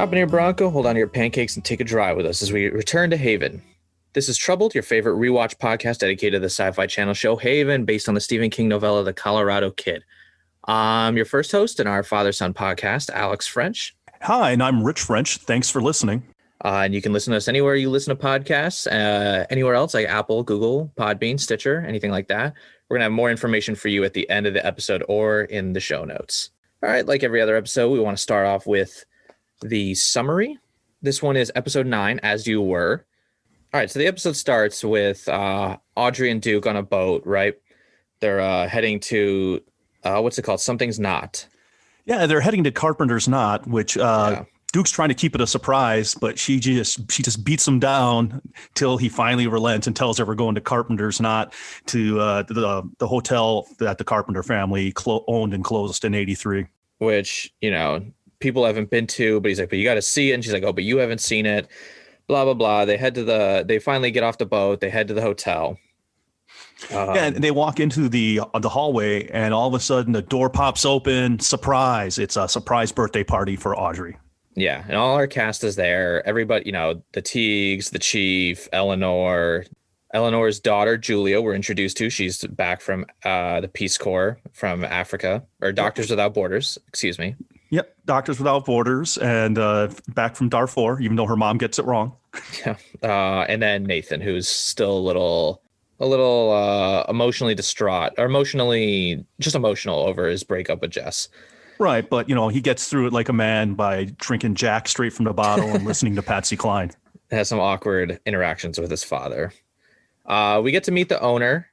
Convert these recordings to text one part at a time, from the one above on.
Hop in your Bronco, hold on to your pancakes, and take a drive with us as we return to Haven. This is Troubled, your favorite rewatch podcast dedicated to the Sci-Fi Channel show Haven, based on the Stephen King novella The Colorado Kid. I'm your first host in our father-son podcast, Alex French. Hi, and I'm Rich French. Thanks for listening. And you can listen to us anywhere you listen to podcasts, anywhere else like Apple, Google, Podbean, Stitcher, anything like that. We're going to have more information for you at the end of the episode or in the show notes. All right, like every other episode, we want to start off with the summary. This one is episode 9, As You Were. All right, so the episode starts with Audrey and Duke on a boat, right? They're heading to, what's it called? Something's Not. Yeah, they're heading to Carpenter's Knot, which Duke's trying to keep it a surprise, but she just beats him down till he finally relents and tells her we're going to Carpenter's Knot, to the hotel that the Carpenter family owned and closed in '83. Which, you know, people haven't been to, but he's like, but you got to see it. And she's like, oh, but you haven't seen it. Blah, blah, blah. They finally get off the boat. They head to the hotel. And they walk into the hallway, and all of a sudden the door pops open. Surprise. It's a surprise birthday party for Audrey. Yeah. And all our cast is there. Everybody, you know, the Teagues, the Chief, Eleanor's daughter, Julia, we're introduced to. She's back from the Peace Corps from Africa, or Doctors Without Borders, excuse me. Yep, Doctors Without Borders, and back from Darfur, even though her mom gets it wrong. Yeah, and then Nathan, who's still a little emotionally distraught, or just emotional over his breakup with Jess. Right, but you know, he gets through it like a man by drinking Jack straight from the bottle and listening to Patsy Cline. Has some awkward interactions with his father. We get to meet the owner,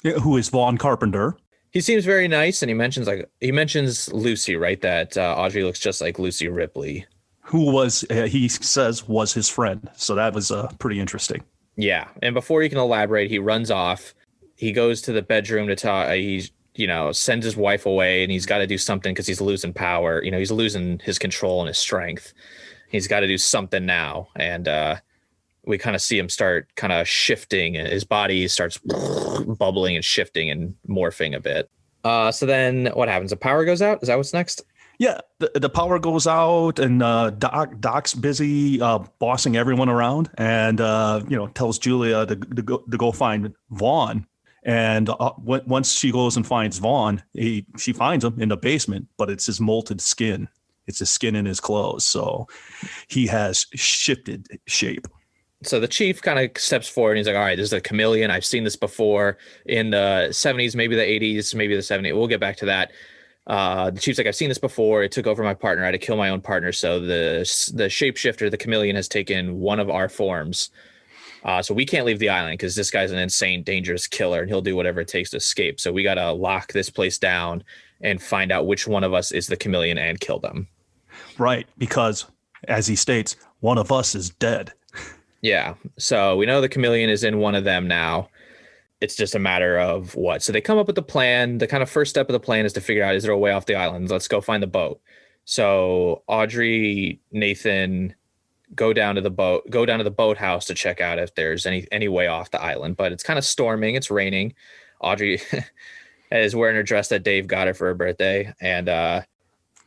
who is Vaughn Carpenter. He seems very nice, and he mentions Lucy, right? That Audrey looks just like Lucy Ripley, who was he says was his friend. So that was pretty interesting. Yeah, and before he can elaborate, he runs off. He goes to the bedroom to talk. Sends his wife away, and he's got to do something because he's losing power. You know, he's losing his control and his strength. He's got to do something now, and we kind of see him start kind of shifting, and his body starts bubbling and shifting and morphing a bit. So then what happens? The power goes out? Is that what's next? Yeah, the power goes out, and Doc's busy bossing everyone around, and tells Julia to go find Vaughn. And once she goes and finds Vaughn, she finds him in the basement, but it's his molted skin. It's his skin in his clothes, so he has shifted shape. So the Chief kind of steps forward and he's like, all right, this is a chameleon. I've seen this before in the 70s, maybe the 80s, maybe the 70s. We'll get back to that. The Chief's like, I've seen this before. It took over my partner. I had to kill my own partner. So the shapeshifter, the chameleon, has taken one of our forms. So we can't leave the island because this guy's an insane, dangerous killer, and he'll do whatever it takes to escape. So we got to lock this place down and find out which one of us is the chameleon and kill them. Right, because as he states, one of us is dead. Yeah, so we know the chameleon is in one of them now. It's just a matter of what. So they come up with the plan. The kind of first step of the plan is to figure out, is there a way off the island? Let's go find the boat. So Audrey, Nathan go down to the boathouse to check out if there's any way off the island. But it's kind of storming. It's raining. Audrey is wearing her dress that Dave got her for her birthday, and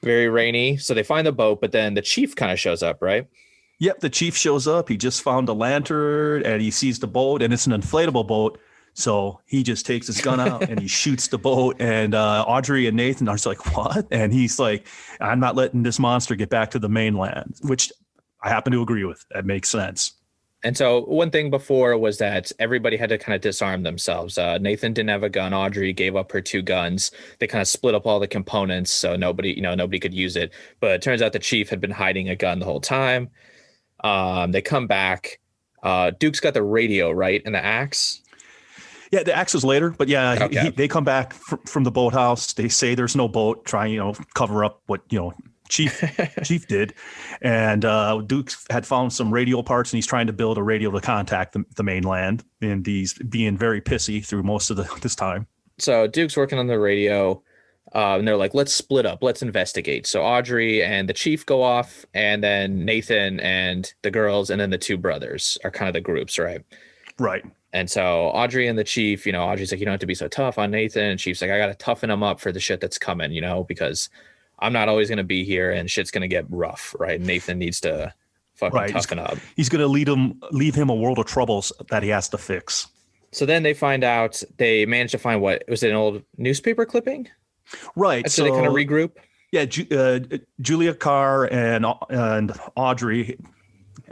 very rainy. So they find the boat, but then the Chief kind of shows up, right? Yep, the Chief shows up. He just found a lantern, and he sees the boat, and it's an inflatable boat. So he just takes his gun out and he shoots the boat. And Audrey and Nathan are just like, what? And he's like, I'm not letting this monster get back to the mainland, which I happen to agree with. That makes sense. And so one thing before was that everybody had to kind of disarm themselves. Nathan didn't have a gun. Audrey gave up her 2 guns. They kind of split up all the components so nobody could use it. But it turns out the Chief had been hiding a gun the whole time. They come back. Duke's got the radio, right? And the axe. Yeah, the axe is later, but yeah, okay. They come back from the boathouse. They say there's no boat, trying, cover up what, Chief did. And Duke had found some radio parts, and he's trying to build a radio to contact the mainland. And he's being very pissy through most of this time. So Duke's working on the radio, and they're like, let's split up. Let's investigate. So Audrey and the Chief go off, and then Nathan and the girls, and then the 2 brothers are kind of the groups, right? Right. And so Audrey and the Chief, Audrey's like, you don't have to be so tough on Nathan. And Chief's like, I got to toughen him up for the shit that's coming, because I'm not always going to be here and shit's going to get rough, right? Nathan needs to fucking toughen up. He's going to leave him a world of troubles that he has to fix. So then they managed to find, what was it, an old newspaper clipping? Right. So they kind of regroup. Yeah. Julia Carr and Audrey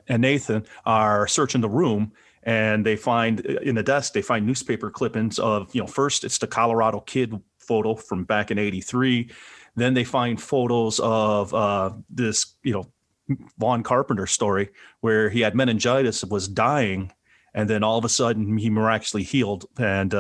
and Nathan are searching the room, and they find in the desk, they find newspaper clippings of, first it's the Colorado Kid photo from back in '83. Then they find photos of this, Vaughn Carpenter story where he had meningitis, was dying, and then all of a sudden he miraculously healed. And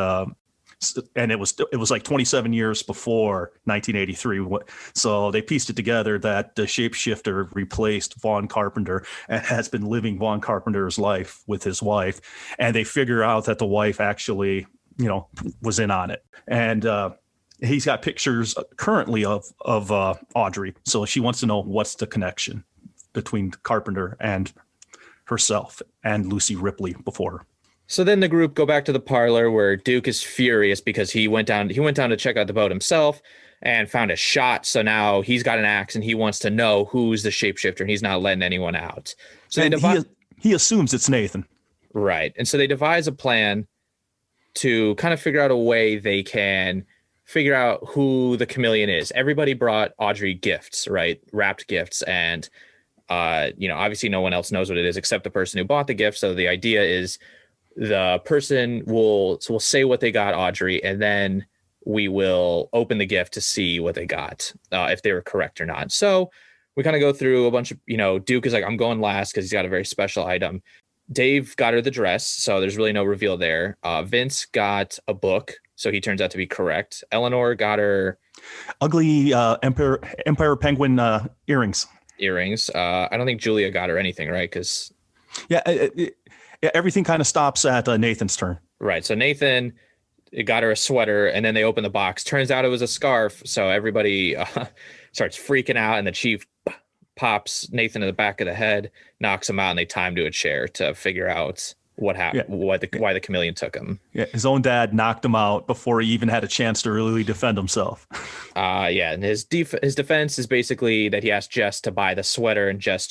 it was like 27 years before 1983. So they pieced it together that the shapeshifter replaced Vaughn Carpenter and has been living Vaughn Carpenter's life with his wife. And they figure out that the wife actually, was in on it. And he's got pictures currently of Audrey. So she wants to know what's the connection between Carpenter and herself and Lucy Ripley before her. So then the group go back to the parlor where Duke is furious because he went down to check out the boat himself and found a shot. So now he's got an axe and he wants to know who's the shapeshifter, and he's not letting anyone out. So he assumes it's Nathan. Right. And so they devise a plan to kind of figure out a way they can figure out who the chameleon is. Everybody brought Audrey gifts, right? Wrapped gifts. And, obviously no one else knows what it is except the person who bought the gift. So the idea is the person will say what they got Audrey, and then we will open the gift to see what they got, if they were correct or not. So we kind of go through a bunch of, Duke is like, I'm going last because he's got a very special item. Dave got her the dress, so there's really no reveal there. Vince got a book, so he turns out to be correct. Eleanor got her ugly Emperor Penguin earrings. I don't think Julia got her anything, right? Because everything kind of stops at Nathan's turn. Right. So Nathan got her a sweater, and then they opened the box. Turns out it was a scarf. So everybody starts freaking out, and the chief pops Nathan in the back of the head, knocks him out, and they tie him to a chair to figure out what happened, why the chameleon took him. Yeah, his own dad knocked him out before he even had a chance to really defend himself. And his defense is basically that he asked Jess to buy the sweater, and Jess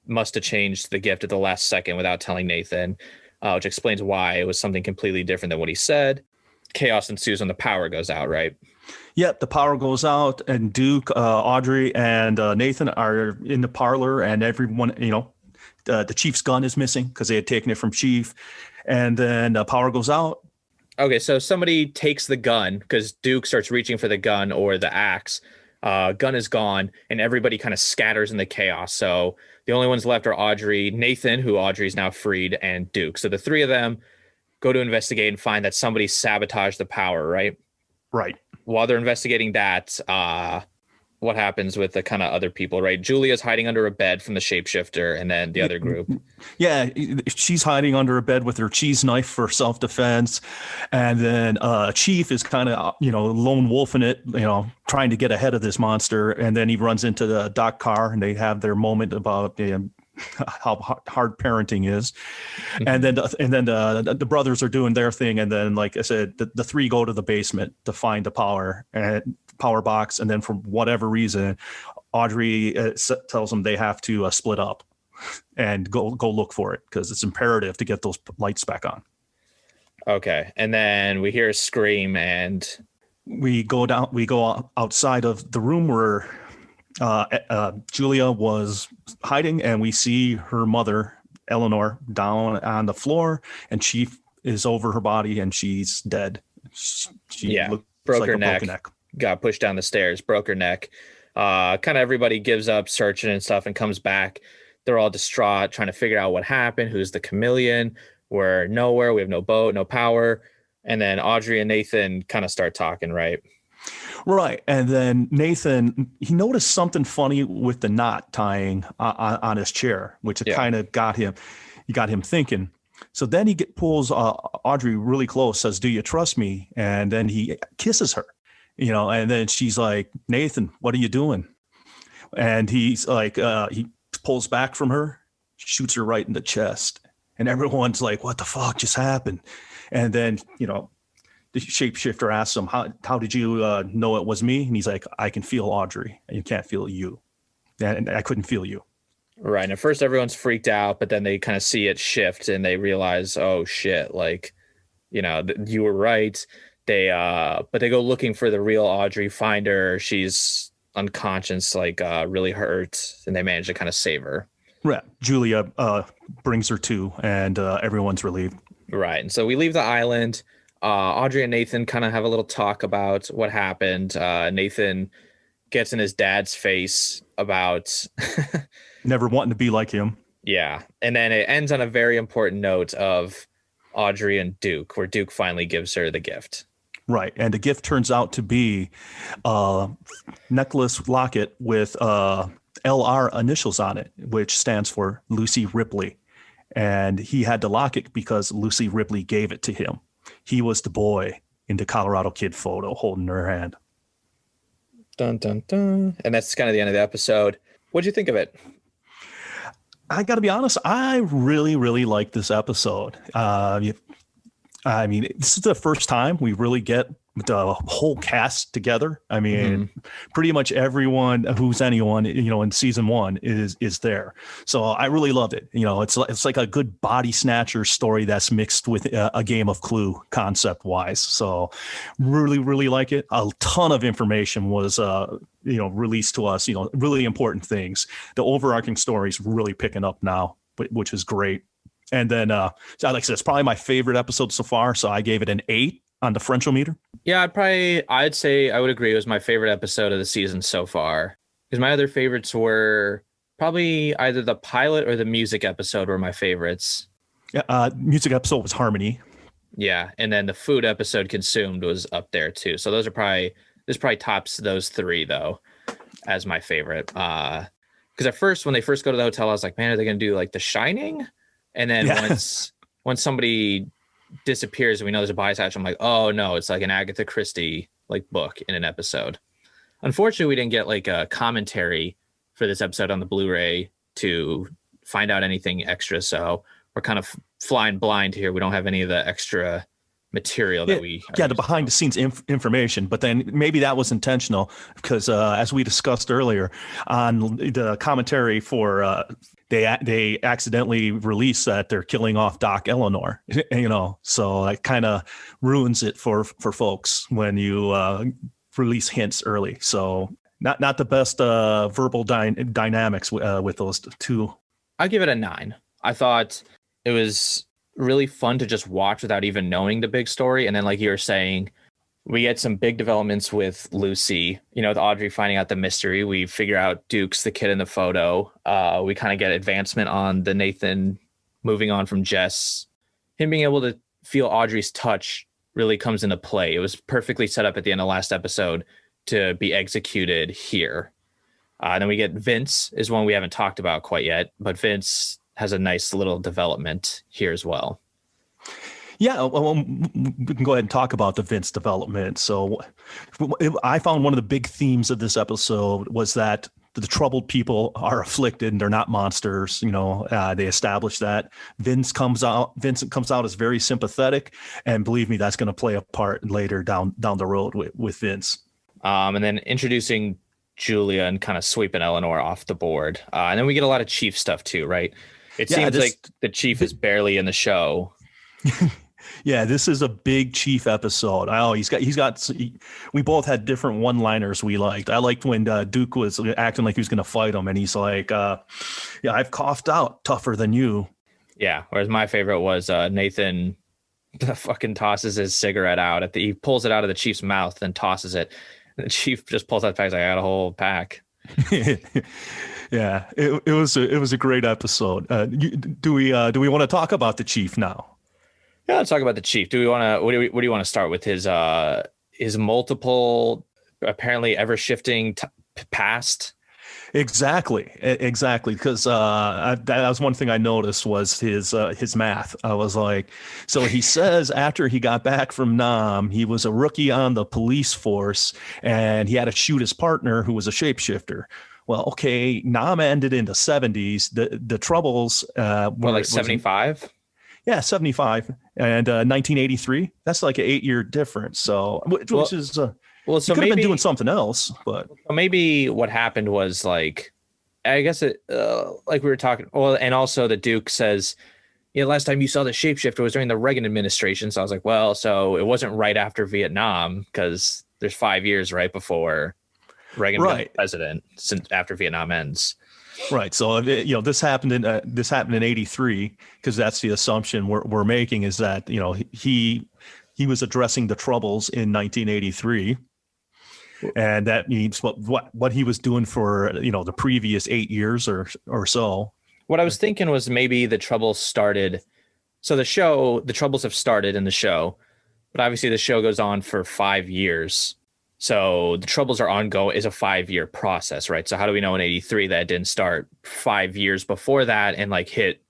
must have changed the gift at the last second without telling Nathan, which explains why it was something completely different than what he said. Chaos ensues when the power goes out, right? Yep, the power goes out, and Duke, Audrey, and Nathan are in the parlor, and everyone, the chief's gun is missing because they had taken it from Chief, and then the power goes out. Okay, so somebody takes the gun because Duke starts reaching for the gun or the axe. Gun is gone, and everybody kind of scatters in the chaos. So the only ones left are Audrey, Nathan, who Audrey's now freed, and Duke. So the three of them go to investigate and find that somebody sabotaged the power, right? Right. While they're investigating that, what happens with the kind of other people, right? Julia's hiding under a bed from the shapeshifter, and then the other group. Yeah, she's hiding under a bed with her cheese knife for self-defense. And then Chief is kind of, lone wolfing it, trying to get ahead of this monster. And then he runs into the Doc Carr, and they have their moment about how hard parenting is. Mm-hmm. And then the brothers are doing their thing. And then, like I said, the three go to the basement to find the power box. And then for whatever reason, Audrey tells them they have to split up and go look for it because it's imperative to get those lights back on. Okay. And then we hear a scream, and we go outside of the room where Julia was hiding, and we see her mother, Eleanor, down on the floor, and Chief is over her body, and she's dead. She broke her neck. Got pushed down the stairs, broke her neck. Kind of everybody gives up searching and stuff and comes back. They're all distraught, trying to figure out what happened. Who's the chameleon? We're nowhere. We have no boat, no power. And then Audrey and Nathan kind of start talking, right? Right. And then Nathan, he noticed something funny with the knot tying on his chair, which kind of got him thinking. So then he pulls Audrey really close, says, "Do you trust me?" And then he kisses her, and then she's like, "Nathan, what are you doing?" And he's like, he pulls back from her, shoots her right in the chest. And everyone's like, "What the fuck just happened?" And then, the shapeshifter asks him, how did you know it was me? And he's like, I can feel Audrey, and you can't feel you. And I couldn't feel you. Right. And at first everyone's freaked out, but then they kind of see it shift and they realize, oh shit, like, you were right. But they go looking for the real Audrey, find her. She's unconscious, like really hurt, and they manage to kind of save her. Right. Julia brings her to, and everyone's relieved. Right. And so we leave the island. Audrey and Nathan kind of have a little talk about what happened. Nathan gets in his dad's face about never wanting to be like him. Yeah. And then it ends on a very important note of Audrey and Duke, where Duke finally gives her the gift. Right. And the gift turns out to be a necklace locket with LR initials on it, which stands for Lucy Ripley. And he had the locket because Lucy Ripley gave it to him. He was the boy in the Colorado Kid photo holding her hand. Dun, dun, dun. And that's kind of the end of the episode. What'd you think of it? I got to be honest, I really, really like this episode. I mean, this is the first time we really get the whole cast together. I mean, pretty much everyone who's anyone, in season one is there. So I really loved it. It's like a good body snatcher story that's mixed with a game of Clue concept wise. So really, really like it. A ton of information was, released to us, really important things. The overarching story is really picking up now, which is great. And then, like I said, it's probably my favorite episode so far. So I gave it an 8 on the Frenchometer. Yeah, I'd say I would agree. It was my favorite episode of the season so far. Because my other favorites were probably either the pilot or the music episode were my favorites. Yeah, music episode was Harmony. Yeah, and then the food episode Consumed was up there too. So this probably tops those 3 though as my favorite. Because at first, when they first go to the hotel, I was like, man, are they going to do like The Shining? And then once somebody disappears and we know there's a body attached, I'm like, oh no, it's like an Agatha Christie like book in an episode. Unfortunately, we didn't get like a commentary for this episode on the Blu-ray to find out anything extra. So we're kind of flying blind here. We don't have any of the extra material that the behind the scenes information, but then maybe that was intentional because as we discussed earlier on the commentary for they accidentally released that they're killing off Doc Eleanor, so it kind of ruins it for folks when you release hints early. So not the best verbal dynamics with those two. I give it a 9. I thought it was really fun to just watch without even knowing the big story. And then, like you were saying, we get some big developments with Lucy, with Audrey finding out the mystery. We figure out Duke's the kid in the photo. We kind of get advancement on the Nathan moving on from Jess. Him being able to feel Audrey's touch really comes into play. It was perfectly set up at the end of last episode to be executed here. Then we get Vince is one we haven't talked about quite yet, but Vince has a nice little development here as well. Yeah, well, we can go ahead and talk about the Vince development. So I found one of the big themes of this episode was that the troubled people are afflicted and they're not monsters. They established that. Vincent comes out as very sympathetic, and believe me, that's going to play a part later down the road with Vince. And then introducing Julia and kind of sweeping Eleanor off the board. And then we get a lot of Chief stuff too, right? It seems like the Chief is barely in the show. Yeah, this is a big Chief episode. We both had different one-liners we liked. I liked when Duke was acting like he was going to fight him, and he's like, I've coughed out tougher than you. Yeah, whereas my favorite was Nathan fucking tosses his cigarette out. He pulls it out of the Chief's mouth and tosses it. And the Chief just pulls out the pack. He's like, I got a whole pack. Yeah, it was a great episode. Do we want to talk about the Chief now? Yeah, let's talk about the Chief. Do we want to? What do you want to start with? His multiple, apparently ever shifting past. Exactly. Because that was one thing I noticed was his math. I was like, so he says after he got back from Nam, he was a rookie on the police force and he had to shoot his partner who was a shapeshifter. Well, okay, Nam ended in the 70s. The Troubles were like 75. Yeah, 75 and 1983. That's like an 8-year difference. So, which is well, he so could have been maybe doing something else, but maybe what happened was like, I guess it like we were talking. Well, and also the Duke says, last time you saw the shapeshifter was during the Reagan administration. So I was like, well, so it wasn't right after Vietnam because there's 5 years right before Reagan becomes president since after Vietnam ends. Right. So, this happened in 83, because that's the assumption we're making, is that, he was addressing the troubles in 1983. And that means what he was doing for, the previous 8 years or so. What I was thinking was maybe the troubles started. So the troubles have started in the show, but obviously the show goes on for 5 years. So the troubles are ongoing, is a 5-year process, right? So how do we know in 83 that it didn't start 5 years before that and like hit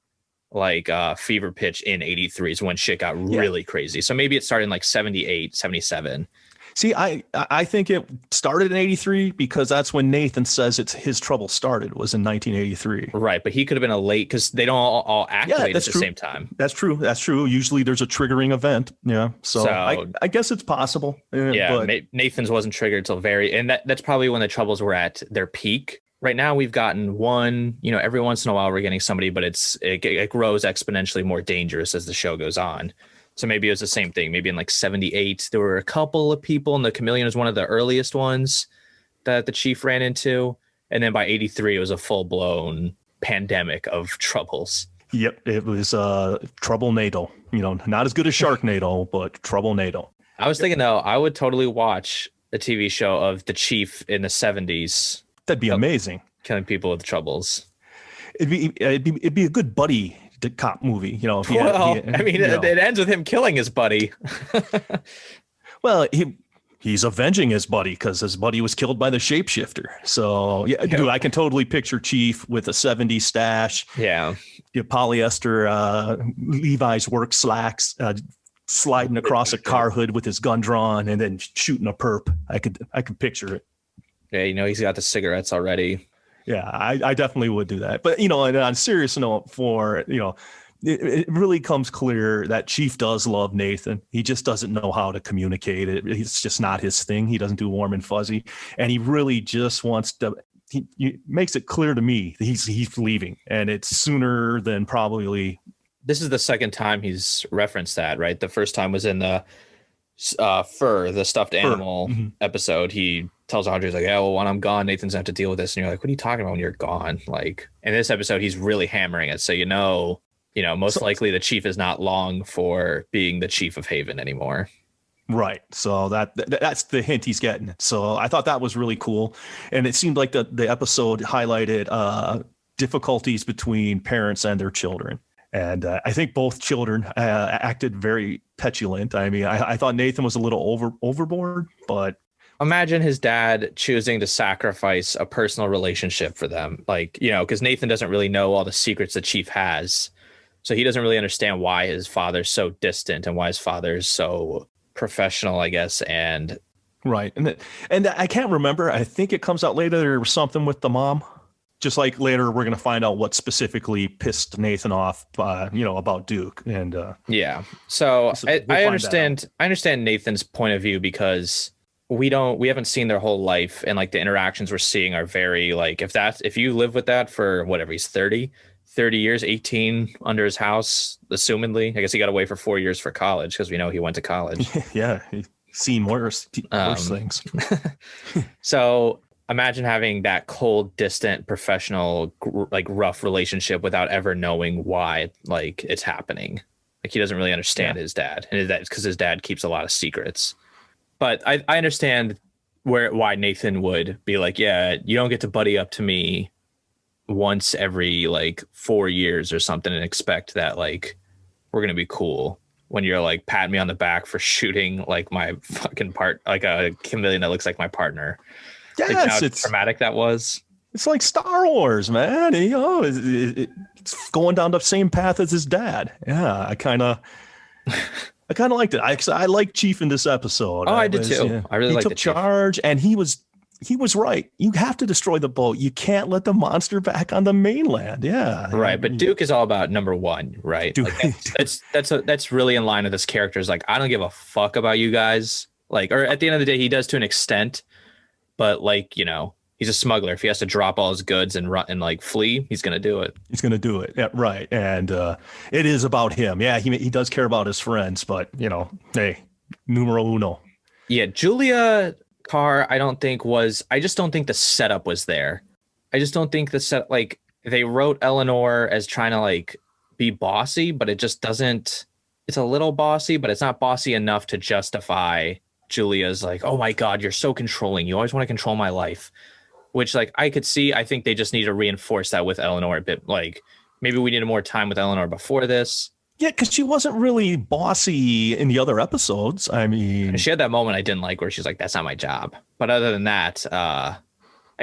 like fever pitch in 83 is when shit got really crazy. So maybe it started in like 78, 77. See, I think it started in 83 because that's when Nathan says his trouble started, was in 1983. Right, but he could have been a late, because they don't all activate at the same time. That's true. Usually there's a triggering event. Yeah, so I guess it's possible. Yeah, but Nathan's wasn't triggered till and that's probably when the troubles were at their peak. Right now we've gotten one, every once in a while we're getting somebody, but it grows exponentially more dangerous as the show goes on. So maybe it was the same thing. Maybe in like 78, there were a couple of people, and the chameleon was one of the earliest ones that the chief ran into. And then by 83, it was a full-blown pandemic of troubles. Yep, it was trouble-natal. Not as good as Sharknado, but trouble-natal. I was thinking, though, I would totally watch a TV show of the chief in the 70s. That'd be amazing. Killing people with troubles. It'd be a good buddy cop movie, it ends with him killing his buddy. Well, he's avenging his buddy because his buddy was killed by the shapeshifter. So dude, I can totally picture Chief with a 70s stash. Yeah, polyester Levi's work slacks, sliding across a car hood with his gun drawn, and then shooting a perp. I could picture it. Yeah, he's got the cigarettes already. Yeah, I definitely would do that. But, and on a serious note, it really comes clear that Chief does love Nathan. He just doesn't know how to communicate it. It's just not his thing. He doesn't do warm and fuzzy. And he really just wants to, he makes it clear to me that he's leaving. And it's sooner than probably. This is the second time he's referenced that, right? The first time was in the the stuffed animal episode. He tells Audrey, he's like, yeah, well, when I'm gone, Nathan's gonna have to deal with this. And you're like, what are you talking about when you're gone? Like, in this episode, he's really hammering it. So, most likely the chief is not long for being the chief of Haven anymore. Right. So that's the hint he's getting. So I thought that was really cool. And it seemed like the episode highlighted difficulties between parents and their children. And I think both children acted very petulant. I mean, I thought Nathan was a little overboard, but imagine his dad choosing to sacrifice a personal relationship for them. Like, because Nathan doesn't really know all the secrets the chief has. So he doesn't really understand why his father's so distant and why his father's so professional, I guess. And right. And I can't remember. I think it comes out later. There was something with the mom. Just like later, we're going to find out what specifically pissed Nathan off, about Duke. And yeah. So I understand. I understand Nathan's point of view because we haven't seen their whole life, and like the interactions we're seeing are very like, if you live with that for whatever, he's 30 years, 18 under his house, assumedly. I guess he got away for 4 years for college because we know he went to college. Yeah, he's seen worse things. So imagine having that cold, distant, professional, like rough relationship without ever knowing why like it's happening. Like he doesn't really understand his dad, and that's because his dad keeps a lot of secrets. But I understand why Nathan would be like, yeah, you don't get to buddy up to me once every like 4 years or something and expect that like we're gonna be cool when you're like patting me on the back for shooting like my fucking like a chameleon that looks like my partner. Yes, like how traumatic that was. It's like Star Wars, man. It's going down the same path as his dad. Yeah, I kind of liked it. I like Chief in this episode. Oh, I did too. Yeah. I really liked the Chief. He took charge, and he was he was right. You have to destroy the boat. You can't let the monster back on the mainland. Yeah. Right. But Duke is all about number one, right? Duke, Like that's really in line with this character. Is like, I don't give a fuck about you guys. Like, or at the end of the day, he does to an extent, but like, he's a smuggler. If he has to drop all his goods and run and like flee, he's going to do it. He's going to do it. Yeah, right. And it is about him. Yeah. He does care about his friends, but hey, numero uno. Yeah. Julia Carr, I just don't think the setup was there. I just don't think like they wrote Eleanor as trying to like be bossy, but it just doesn't, it's a little bossy, but it's not bossy enough to justify Julia's like, oh my God, you're so controlling. You always want to control my life, which like I could see. I think they just need to reinforce that with Eleanor a bit. Like maybe we needed more time with Eleanor before this. Yeah, because she wasn't really bossy in the other episodes. I mean, she had that moment I didn't like where she's like, that's not my job. But other than that,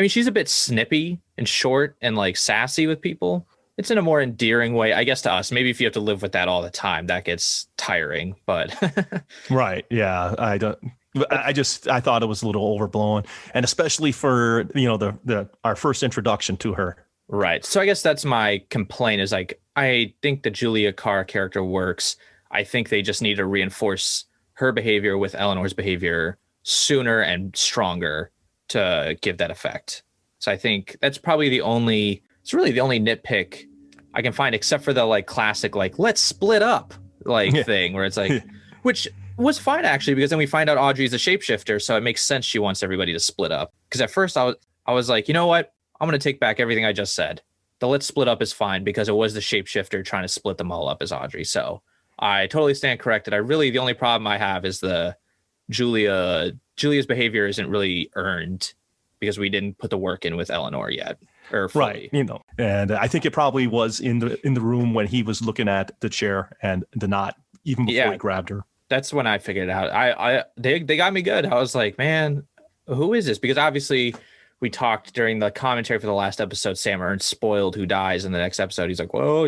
she's a bit snippy and short and like sassy with people. It's in a more endearing way, I guess, to us. Maybe if you have to live with that all the time, that gets tiring. But right. Yeah, I thought it was a little overblown. And especially for, our first introduction to her. Right. So I guess that's my complaint is like, I think the Julia Carr character works. I think they just need to reinforce her behavior with Eleanor's behavior sooner and stronger to give that effect. So I think that's probably it's really the only nitpick I can find, except for the like classic, like, let's split up thing where it's like, which was fine actually, because then we find out Audrey's a shapeshifter. So it makes sense. She wants everybody to split up. Because at first I was like, you know what? I'm going to take back everything I just said. The let's split up is fine because it was the shapeshifter trying to split them all up as Audrey. So I totally stand corrected. The only problem I have is the Julia's behavior isn't really earned because we didn't put the work in with Eleanor yet. Or fully. Right. And I think it probably was in the room when he was looking at the chair and the knot even before he grabbed her. That's when I figured it out. They got me good. I was like, man, who is this? Because obviously we talked during the commentary for the last episode, Sam Ernst spoiled who dies in the next episode. He's like, well,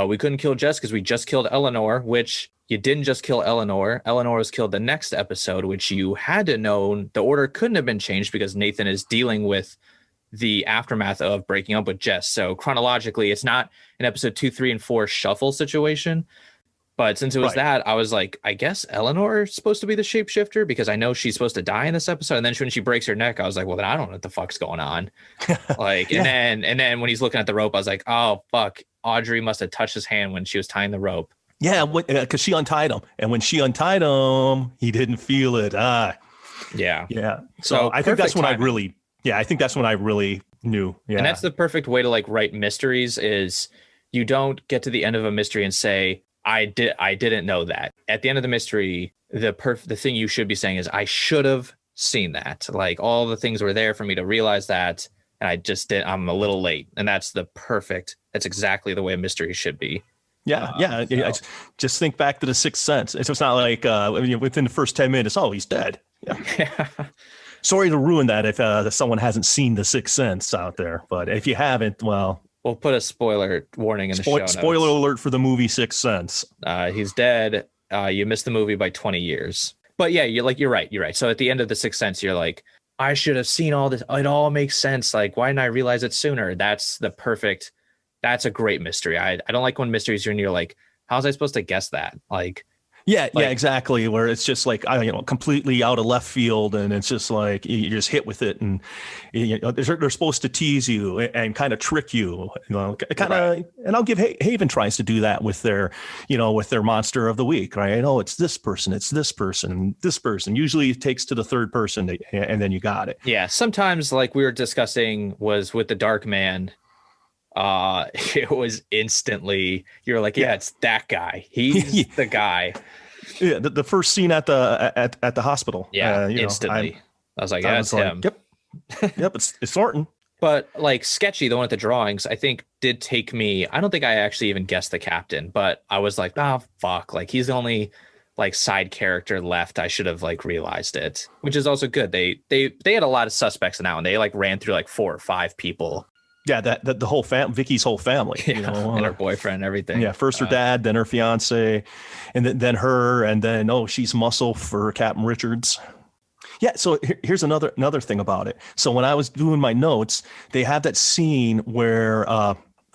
we couldn't kill Jess because we just killed Eleanor, which you didn't just kill Eleanor. Eleanor was killed the next episode, which you had to know the order couldn't have been changed because Nathan is dealing with the aftermath of breaking up with Jess. So chronologically, it's not an episode 2, 3, and 4 shuffle situation. But since it was that, I was like, I guess Eleanor is supposed to be the shapeshifter because I know she's supposed to die in this episode. And then when she breaks her neck, I was like, well, then I don't know what the fuck's going on. And then when he's looking at the rope, I was like, oh, fuck. Audrey must have touched his hand when she was tying the rope. Yeah, because she untied him. And when she untied him, he didn't feel it. Yeah. So I think that's when I think that's when I really knew. Yeah. And that's the perfect way to like write mysteries is you don't get to the end of a mystery and say, I didn't know that. At the end of the mystery, the thing you should be saying is I should have seen that. Like all the things were there for me to realize that. And I just did. I'm a little late. And that's exactly the way a mystery should be. Yeah. Just think back to The Sixth Sense. It's not like within the first 10 minutes, oh, he's dead. Yeah. Sorry to ruin that if someone hasn't seen The Sixth Sense out there. But if you haven't, well, we'll put a spoiler warning in the show notes. Spoiler alert for the movie Sixth Sense. He's dead. You missed the movie by 20 years. But yeah, you're right. So at the end of The Sixth Sense, you're like, I should have seen all this. It all makes sense. Like, why didn't I realize it sooner? That's a great mystery. I don't like when mysteries you're like, how was I supposed to guess that? Yeah, exactly. Where it's just like, completely out of left field. And it's just like, you just hit with it. And, they're supposed to tease you and kind of trick you, and I'll give Haven tries to do that with their monster of the week, right? Oh, it's this person. Usually it takes to the third person and then you got it. Yeah. Sometimes like we were discussing was with the Dark Man. It was instantly you're like, yeah, it's that guy. He's the guy. Yeah, the first scene at the hospital. Yeah, instantly. I was like, yeah, it's him. Yep, it's Thornton. But like Sketchy, the one with the drawings, I think did take me. I don't think I actually even guessed the captain, but I was like, oh fuck, like he's the only like side character left. I should have like realized it, which is also good. They had a lot of suspects now, and they like ran through like 4 or 5 people. Yeah, the whole Vicky's whole family, and her boyfriend, and everything. Yeah, first her dad, then her fiance, and then her, and then she's muscle for Captain Richards. Yeah. So here's another thing about it. So when I was doing my notes, they have that scene where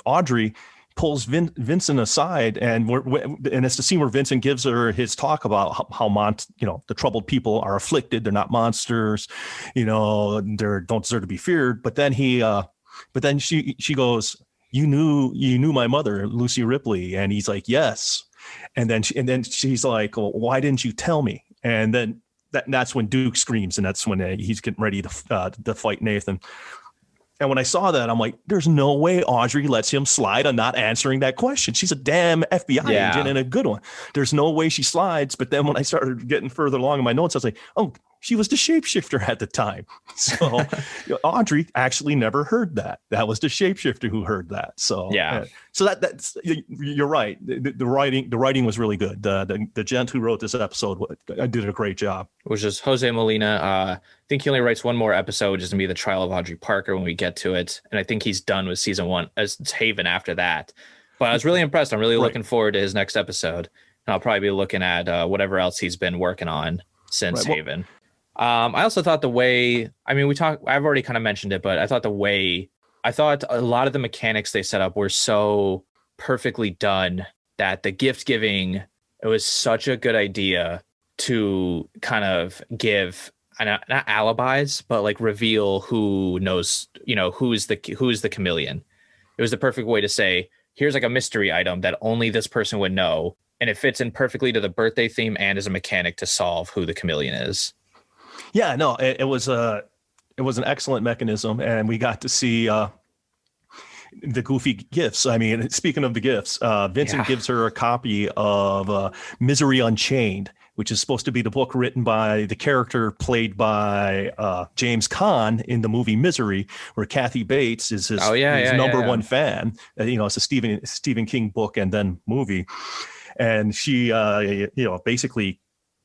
Audrey pulls Vincent aside, and it's the scene where Vincent gives her his talk about how the troubled people are afflicted. They're not monsters, they don't deserve to be feared. But then she goes, you knew my mother, Lucy Ripley, and he's like, yes. And then she's like, well, why didn't you tell me? And then that's when Duke screams, and that's when he's getting ready to fight Nathan. And when I saw that, I'm like, there's no way Audrey lets him slide on not answering that question. She's a damn FBI agent and a good one. There's no way she slides. But then when I started getting further along in my notes, I was like, oh, she was the shapeshifter at the time. So Audrey actually never heard that. That was the shapeshifter who heard that. So so that's you're right. The writing was really good. The gent who wrote this episode did a great job. Which is Jose Molina. I think he only writes one more episode, which is gonna be the trial of Audrey Parker when we get to it. And I think he's done with season 1 as Haven after that. But I was really impressed. I'm really looking forward to his next episode. And I'll probably be looking at whatever else he's been working on since Haven. I also thought I've already kind of mentioned it, but I thought a lot of the mechanics they set up were so perfectly done that the gift giving, it was such a good idea to kind of give not alibis, but like reveal who knows, who's the chameleon. It was the perfect way to say, here's like a mystery item that only this person would know. And it fits in perfectly to the birthday theme and as a mechanic to solve who the chameleon is. Yeah, no, it was an excellent mechanism, and we got to see the goofy gifts. I mean, speaking of the gifts, Vincent gives her a copy of Misery Unchained, which is supposed to be the book written by the character played by James Caan in the movie Misery, where Kathy Bates is his number one fan. It's a Stephen King book and then movie, and she basically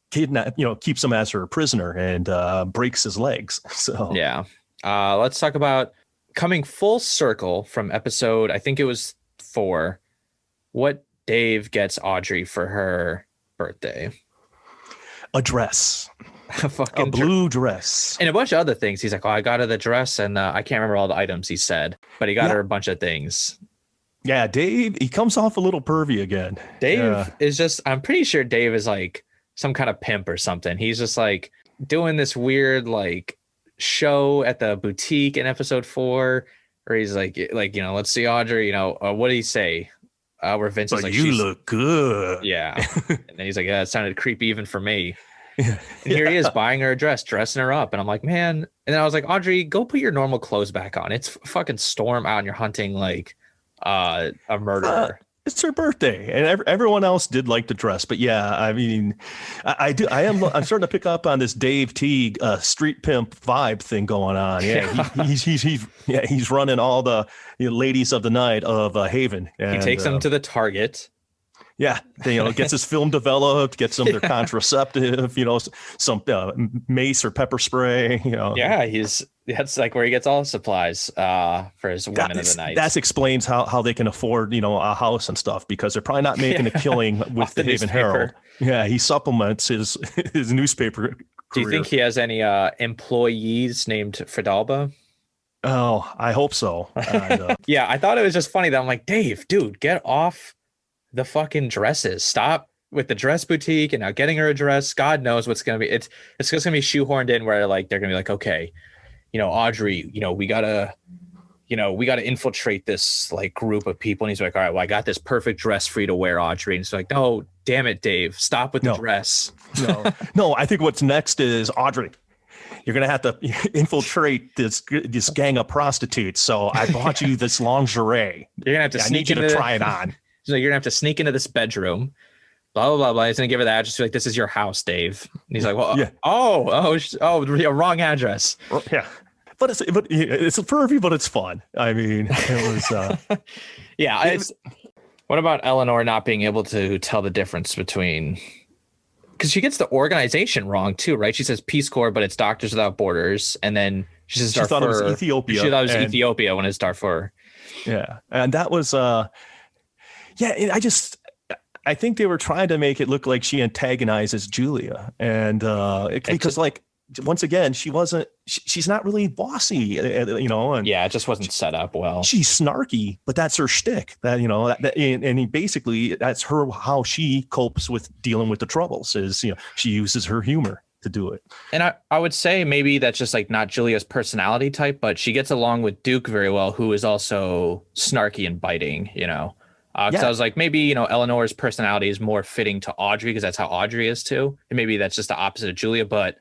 keeps him as her prisoner and breaks his legs. So let's talk about coming full circle from episode, I think it was 4, what Dave gets Audrey for her birthday. A dress. A blue dress. And a bunch of other things. He's like, I got her the dress, and I can't remember all the items he said, but he got her a bunch of things. Yeah, Dave, he comes off a little pervy again. Dave is just, I'm pretty sure Dave is like some kind of pimp or something. He's just like doing this weird like show at the boutique in episode 4, where he's like let's see Audrey, what did he say? Where Vince is like, you look good. Yeah. And then he's like, yeah, it sounded creepy even for me. And here he is buying her a dress, dressing her up. And I'm like, man. And then I was like, Audrey, go put your normal clothes back on. It's fucking storm out and you're hunting like a murderer. It's her birthday, and everyone else did like the dress. But yeah, I mean, I'm starting to pick up on this Dave Teague street pimp vibe thing going on. Yeah, he's running all the ladies of the night of Haven. And he takes them to the Target. Yeah, gets his film developed, gets them their contraceptive, some mace or pepper spray. Yeah, that's like where he gets all the supplies for his women of the night. That explains how they can afford a house and stuff, because they're probably not making a killing with the Haven Herald. Yeah, he supplements his newspaper career. Do you think he has any employees named Fredalba? Oh, I hope so. And, yeah, I thought it was just funny that I'm like, Dave, dude, get off the fucking dresses. Stop with the dress boutique and now getting her a dress. God knows what's going to be. It's just going to be shoehorned in where like they're going to be like, okay, Audrey, we gotta infiltrate this like group of people. And he's like, all right, well, I got this perfect dress for you to wear, Audrey. And it's like, no, damn it, Dave, stop with the dress. No, I think what's next is, Audrey, you're going to have to infiltrate this gang of prostitutes. So I bought you this lingerie. You're going to have to sneak into try it on. So you're going to have to sneak into this bedroom. Blah, blah, blah, blah. He's going to give her the address. Like, this is your house, Dave. And he's like, well, wrong address. Yeah. But it's pervy, but it's fun. I mean, it was. Yeah. What about Eleanor not being able to tell the difference between? Because she gets the organization wrong too, right? She says Peace Corps, but it's Doctors Without Borders, and then she says Darfur. She thought it was Ethiopia. She thought it was Ethiopia when it's Darfur. Yeah, and that was. I think they were trying to make it look like she antagonizes Julia, and because like once again, she's not really bossy, and Yeah, it just wasn't set up well. she's snarky, but that's her shtick. And basically that's how she copes with dealing with the troubles is, she uses her humor to do it. And I would say maybe that's just like not Julia's personality type, but she gets along with Duke very well, who is also snarky and biting, Because I was like, maybe, Eleanor's personality is more fitting to Audrey because that's how Audrey is too. And maybe that's just the opposite of Julia, but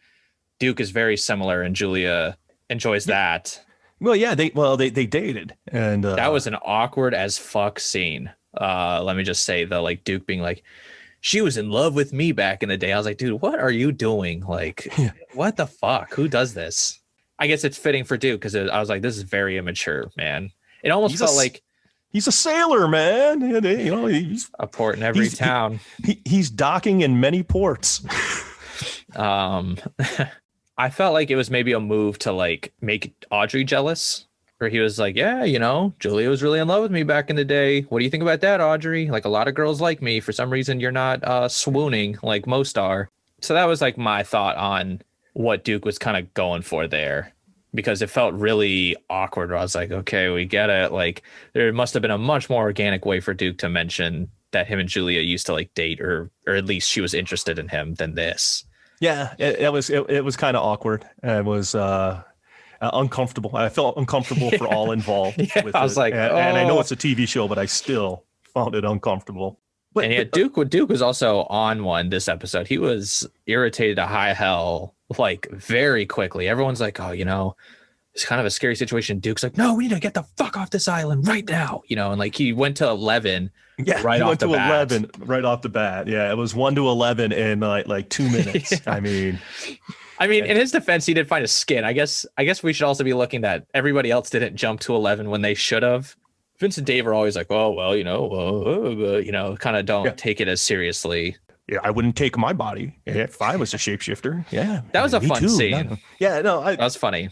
Duke is very similar and Julia enjoys that. Well, yeah, they dated, and that was an awkward as fuck scene. Let me just say the like Duke being like, she was in love with me back in the day. I was like, dude, what are you doing? Like, what the fuck? Who does this? I guess it's fitting for Duke because I was like, this is very immature, man. It almost felt like he's a sailor, man. He's a port in every town. He's docking in many ports. I felt like it was maybe a move to like make Audrey jealous, where he was like, yeah, Julia was really in love with me back in the day. What do you think about that, Audrey? Like a lot of girls like me. For some reason, you're not swooning like most are. So that was like my thought on what Duke was kind of going for there, because it felt really awkward. I was like, okay, we get it. Like there must have been a much more organic way for Duke to mention that him and Julia used to like date, or at least she was interested in him, than this. Yeah, it was kind of awkward. It was uncomfortable. I felt uncomfortable for all involved. Yeah, I was like, and I know it's a TV show, but I still found it uncomfortable. And yeah, Duke was also on one this episode. He was irritated to high hell, like very quickly. Everyone's like, oh, it's kind of a scary situation. Duke's like, no, we need to get the fuck off this island right now. And like he went to 11. Yeah, right off the bat. 11 right off the bat. Yeah, it was 1 to 11 in like 2 minutes. Yeah. I mean, in his defense, he did find a skin. I guess we should also be looking that everybody else didn't jump to 11 when they should have. Vince and Dave are always like, oh, well, kind of don't take it as seriously. Yeah, I wouldn't take my body if I was a shapeshifter. Yeah, that was a fun scene. Yeah, no, that was funny.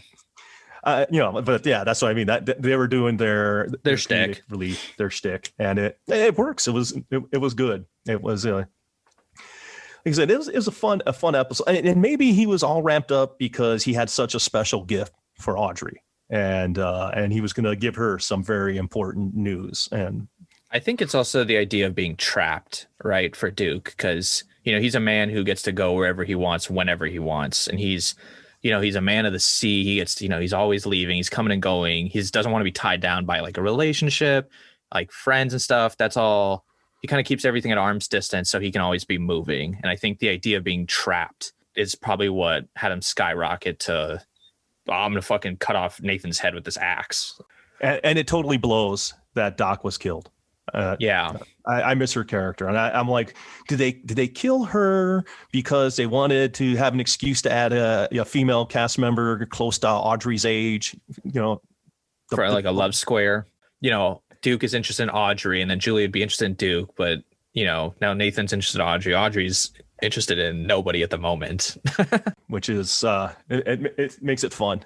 But yeah, that's what I mean. That they were doing their shtick, relief, their shtick, and it works. It was good. It was like I said, it was a fun episode, and maybe he was all ramped up because he had such a special gift for Audrey, and he was going to give her some very important news. And I think it's also the idea of being trapped, right, for Duke, because he's a man who gets to go wherever he wants, whenever he wants, and he's a man of the sea. He gets, he's always leaving. He's coming and going. He doesn't want to be tied down by like a relationship, like friends and stuff. That's all. He kind of keeps everything at arm's distance so he can always be moving. And I think the idea of being trapped is probably what had him skyrocket to, I'm going to fucking cut off Nathan's head with this axe. And it totally blows that Doc was killed. Yeah, I miss her character, and I'm like, did they kill her because they wanted to have an excuse to add a female cast member close to Audrey's age? For like a love square. Duke is interested in Audrey, and then Julie would be interested in Duke, but now Nathan's interested in Audrey. Audrey's interested in nobody at the moment, which is it makes it fun.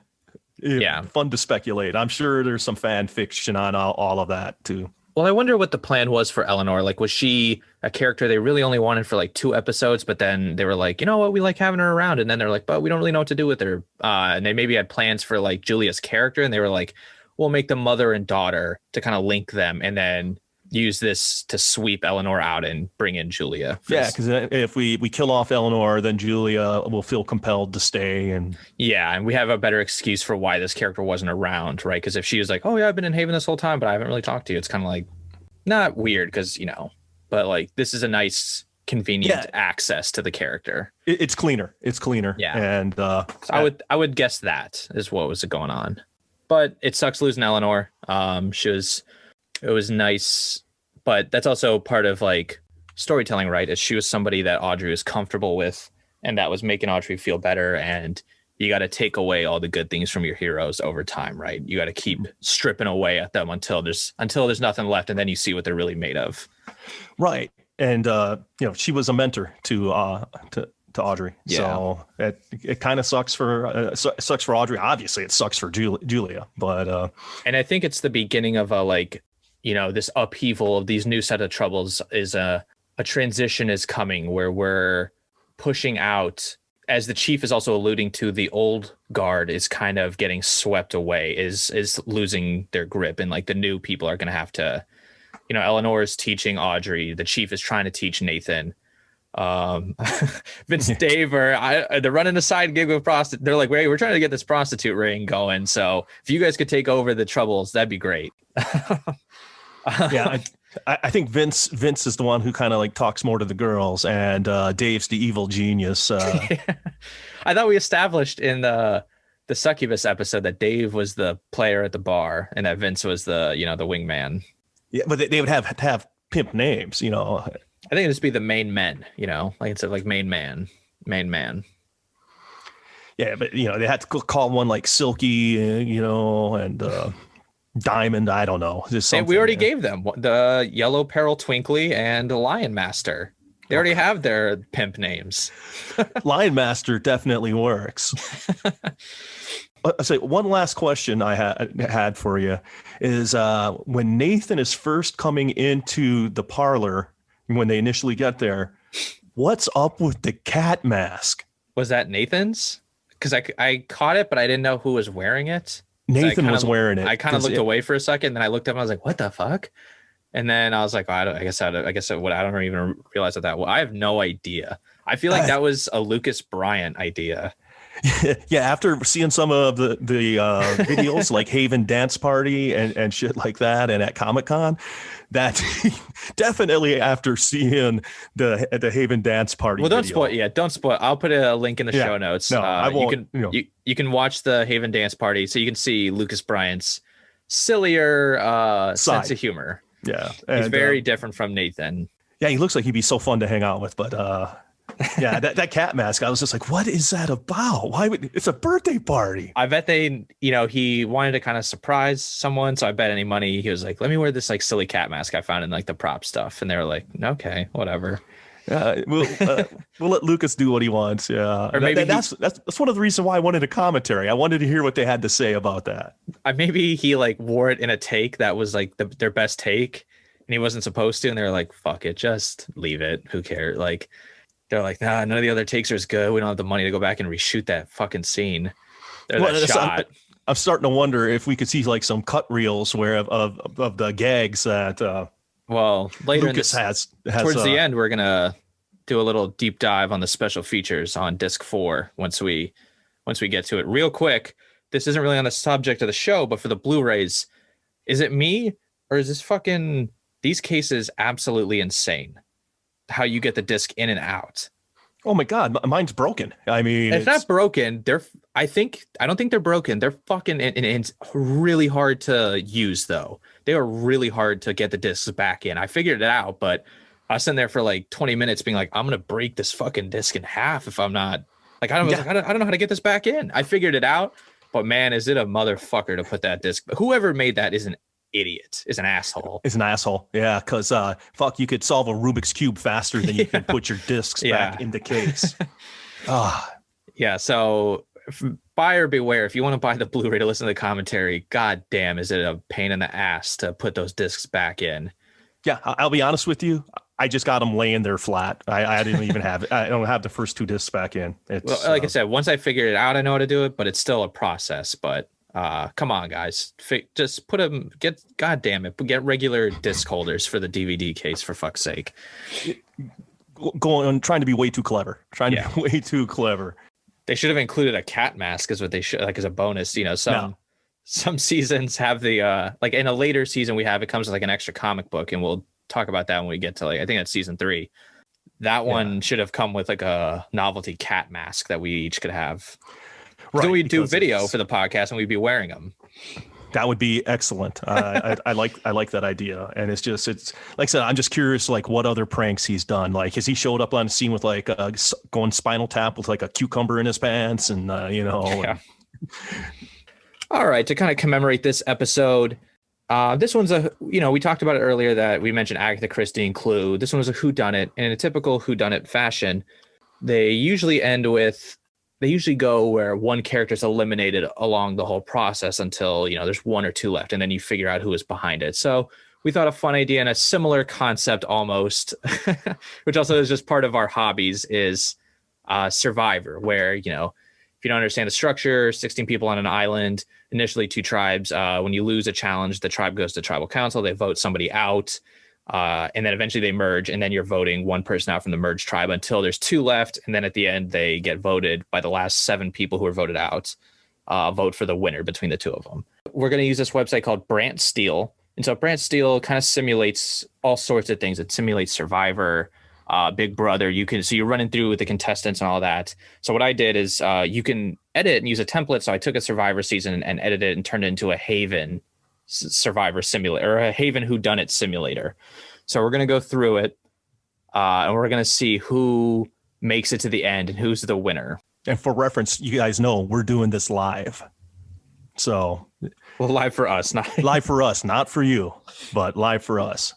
Yeah, fun to speculate. I'm sure there's some fan fiction on all of that too. Well, I wonder what the plan was for Eleanor. Like, was she a character they really only wanted for like 2 episodes, but then they were like, you know what, we like having her around. And then they're like, but we don't really know what to do with her. And they maybe had plans for like Julia's character. And they were like, we'll make them mother and daughter to kind of link them and then use this to sweep Eleanor out and bring in Julia. Yeah, because if we kill off Eleanor, then Julia will feel compelled to stay. And we have a better excuse for why this character wasn't around, right? Because if she was like, oh yeah, I've been in Haven this whole time, but I haven't really talked to you, it's kind of like not weird because but like this is a nice convenient access to the character. It's cleaner. Yeah, and so I would guess that is what was going on. But it sucks losing Eleanor. It was nice, but that's also part of like storytelling, right? Is she was somebody that Audrey was comfortable with, and that was making Audrey feel better. And you got to take away all the good things from your heroes over time, right? You got to keep stripping away at them until there's nothing left, and then you see what they're really made of. Right, and she was a mentor to Audrey. Yeah. So it kind of sucks for Audrey. Obviously, it sucks for Julia, but and I think it's the beginning of a like. This upheaval of these new set of troubles is a transition is coming where we're pushing out as the chief is also alluding to, the old guard is kind of getting swept away, is losing their grip, and like the new people are going to have to, Eleanor is teaching Audrey, the chief is trying to teach Nathan. Vince Dave they're running a side gig with prostitute. They're like, wait, we're trying to get this prostitute ring going, so if you guys could take over the troubles, that'd be great. Yeah, I think Vince is the one who kind of like talks more to the girls, and Dave's the evil genius. I thought we established in the Succubus episode that Dave was the player at the bar and that Vince was the the wingman. Yeah, but they would have to have pimp names, I think it'd just be the main men, like instead of like main man. Yeah, but they had to call one like Silky, and Diamond. I don't know. And we already gave them the Yellow Peril Twinkly and the Lion Master. They already have their pimp names. Lion Master definitely works. I'll say one last question I had for you is when Nathan is first coming into the parlor, when they initially get there, what's up with the cat mask? Was that Nathan's? Because I caught it, but I didn't know who was wearing it. Nathan was wearing it. I kind of looked away for a second, then I looked up and I was like, what the fuck? And then I was like, I don't even realize that. Well, I have no idea. I feel like that was a Lucas Bryant idea. Yeah, after seeing some of the videos like Haven Dance Party and shit like that, and at Comic-Con, that definitely after seeing the Haven Dance Party. Well, don't spoil. Yeah, don't spoil. I'll put a link in the show notes. No, I won't. You can watch the Haven Dance Party, so you can see Lucas Bryant's sillier sense of humor. Yeah, he's very different from Nathan. Yeah, he looks like he'd be so fun to hang out with, but yeah, that cat mask, I was just like, what is that about? Why would it's a birthday party? I bet he wanted to kind of surprise someone, so I bet any money he was like, let me wear this like silly cat mask I found in like the prop stuff, and they were like, okay, whatever. Yeah, we'll let Lucas do what he wants. Yeah, or maybe that's one of the reasons why I wanted a commentary. I wanted to hear what they had to say about that. Maybe he like wore it in a take that was like their best take, and he wasn't supposed to, and they were like, fuck it, just leave it. Who cares? Like. They're like, nah, none of the other takes are as good. We don't have the money to go back and reshoot that fucking scene. Shot. I'm starting to wonder if we could see like some cut reels where of the gags that later Lucas has towards the end, we're gonna do a little deep dive on the special features on disc 4 once we get to it. Real quick, this isn't really on the subject of the show, but for the Blu-rays, is it me or is this fucking these cases absolutely insane? How you get the disc in and out. Oh my God, mine's broken. I mean, it's not broken. I don't think they're broken. They're fucking it's really hard to use though. They are really hard to get the discs back in. I figured it out, but I was sitting there for like 20 minutes being like, I'm going to break this fucking disc in half if I'm not like, I don't know how to get this back in. I figured it out, but man, is it a motherfucker to put that disc. Whoever made that is an idiot, is an asshole. Yeah, because you could solve a Rubik's Cube faster than you can put your discs back in the case. Yeah, so buyer beware. If you want to buy the Blu-ray to listen to the commentary, god damn, is it a pain in the ass to put those discs back in. Yeah, I'll be honest with you. I just got them laying there flat. I didn't even have it. I don't have the first 2 discs back in. It's, like I said, once I figured it out, I know how to do it, but it's still a process. But come on, guys, just god damn it, get regular disc holders for the DVD case, for fuck's sake. Trying to be way too clever. Way too clever. They should have included a cat mask as what they should, like as a bonus. Some seasons have the like in a later season we have it comes with like an extra comic book, and we'll talk about that when we get to like I think that's season 3. That one should have come with like a novelty cat mask that we each could have. Right, so we do video for the podcast and we'd be wearing them. That would be excellent. I like that idea. And it's like I said, I'm just curious, like what other pranks he's done. Like, has he showed up on the scene with like going Spinal Tap with like a cucumber in his pants and, Yeah. All right. To kind of commemorate this episode, this one's we talked about it earlier that we mentioned Agatha Christie and Clue. This one was a whodunit. And in a typical whodunit fashion, they usually go where one character is eliminated along the whole process until, there's 1 or 2 left, and then you figure out who is behind it. So we thought a fun idea and a similar concept almost, which also is just part of our hobbies, is Survivor, where, if you don't understand the structure, 16 people on an island, initially 2 tribes. When you lose a challenge, the tribe goes to tribal council. They vote somebody out. And then eventually they merge, and then you're voting one person out from the merged tribe until there's 2 left. And then at the end, they get voted by the last 7 people who are voted out, vote for the winner between the 2 of them. We're going to use this website called Brant Steele. And so Brant Steele kind of simulates all sorts of things. It simulates Survivor, Big Brother. So you're running through with the contestants and all that. So what I did is you can edit and use a template. So I took a Survivor season and edited it and turned it into a Haven Survivor simulator, or a Haven whodunit simulator. So we're going to go through it and we're going to see who makes it to the end and who's the winner. And for reference, you guys know we're doing this live. So live for us, not live for us, not for you, but live for us.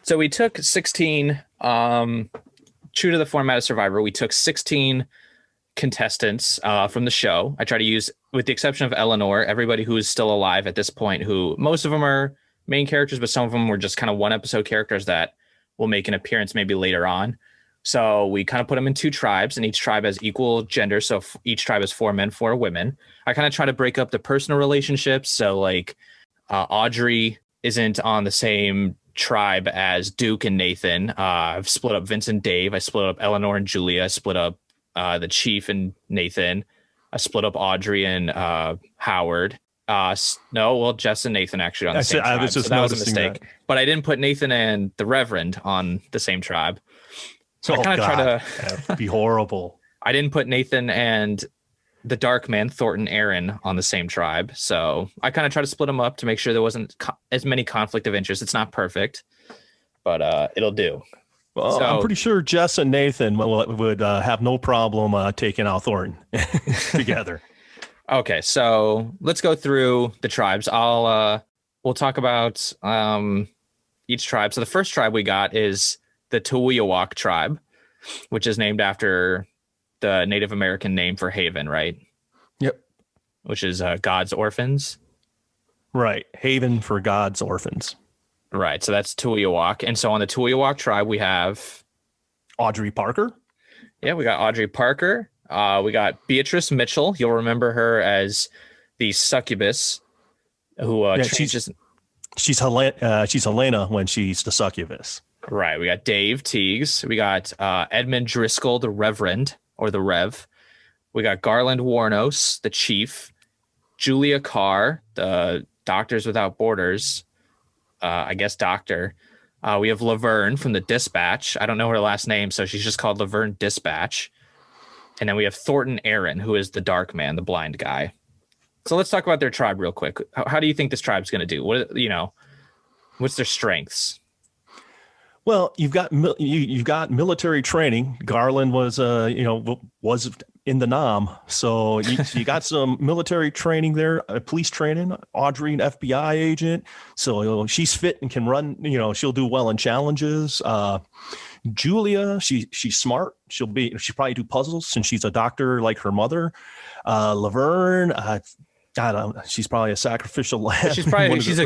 So we took 16, true to the format of Survivor, we took 16 contestants from the show. I try to use, with the exception of Eleanor, everybody who is still alive at this point, who most of them are main characters, but some of them were just kind of 1 episode characters that will make an appearance maybe later on. So we kind of put them in 2 tribes, and each tribe has equal gender. So each tribe has 4 men, 4 women. I kind of try to break up the personal relationships. So like Audrey isn't on the same tribe as Duke and Nathan. I've split up Vince and Dave. I split up Eleanor and Julia. I split up the Chief and Nathan. I split up Audrey and Howard. Jess and Nathan actually on the same tribe. So that was a mistake. That. But I didn't put Nathan and the Reverend on the same tribe. So I kind of try to that'd be horrible. I didn't put Nathan and the Dark Man, Thornton Aaron, on the same tribe. So I kind of try to split them up to make sure there wasn't as many conflict of interest. It's not perfect, but it'll do. Well, so, I'm pretty sure Jess and Nathan would have no problem taking out Thornton together. Okay, so let's go through the tribes. We'll talk about each tribe. So the first tribe we got is the Tuuyawak tribe, which is named after the Native American name for Haven, right? Yep. Which is God's orphans. Right. Haven for God's orphans. Right. So that's Tuuyawak. And so on the Tuuyawak tribe, we have Audrey Parker. Yeah, we got Audrey Parker. We got Beatrice Mitchell. You'll remember her as the succubus who changes. She's Helena when she's the succubus. Right. We got Dave Teagues. We got Edmund Driscoll, the Reverend, or the Rev. We got Garland Warnos, the Chief. Julia Carr, the Doctors Without Borders, I guess doctor. We have Laverne from the Dispatch. I don't know her last name, so she's just called Laverne Dispatch. And then we have Thornton Aaron, who is the Dark Man, the blind guy. So let's talk about their tribe real quick. How do you think this tribe's going to do? What's their strengths? Well, you've got military training. Garland was in the NAM, so you got some military training there. Police training. Audrey, an FBI agent, so she's fit and can run. She'll do well in challenges. Julia, she's smart. She'll probably do puzzles since she's a doctor like her mother. Laverne, I don't know. She's probably a sacrificial lamb. She's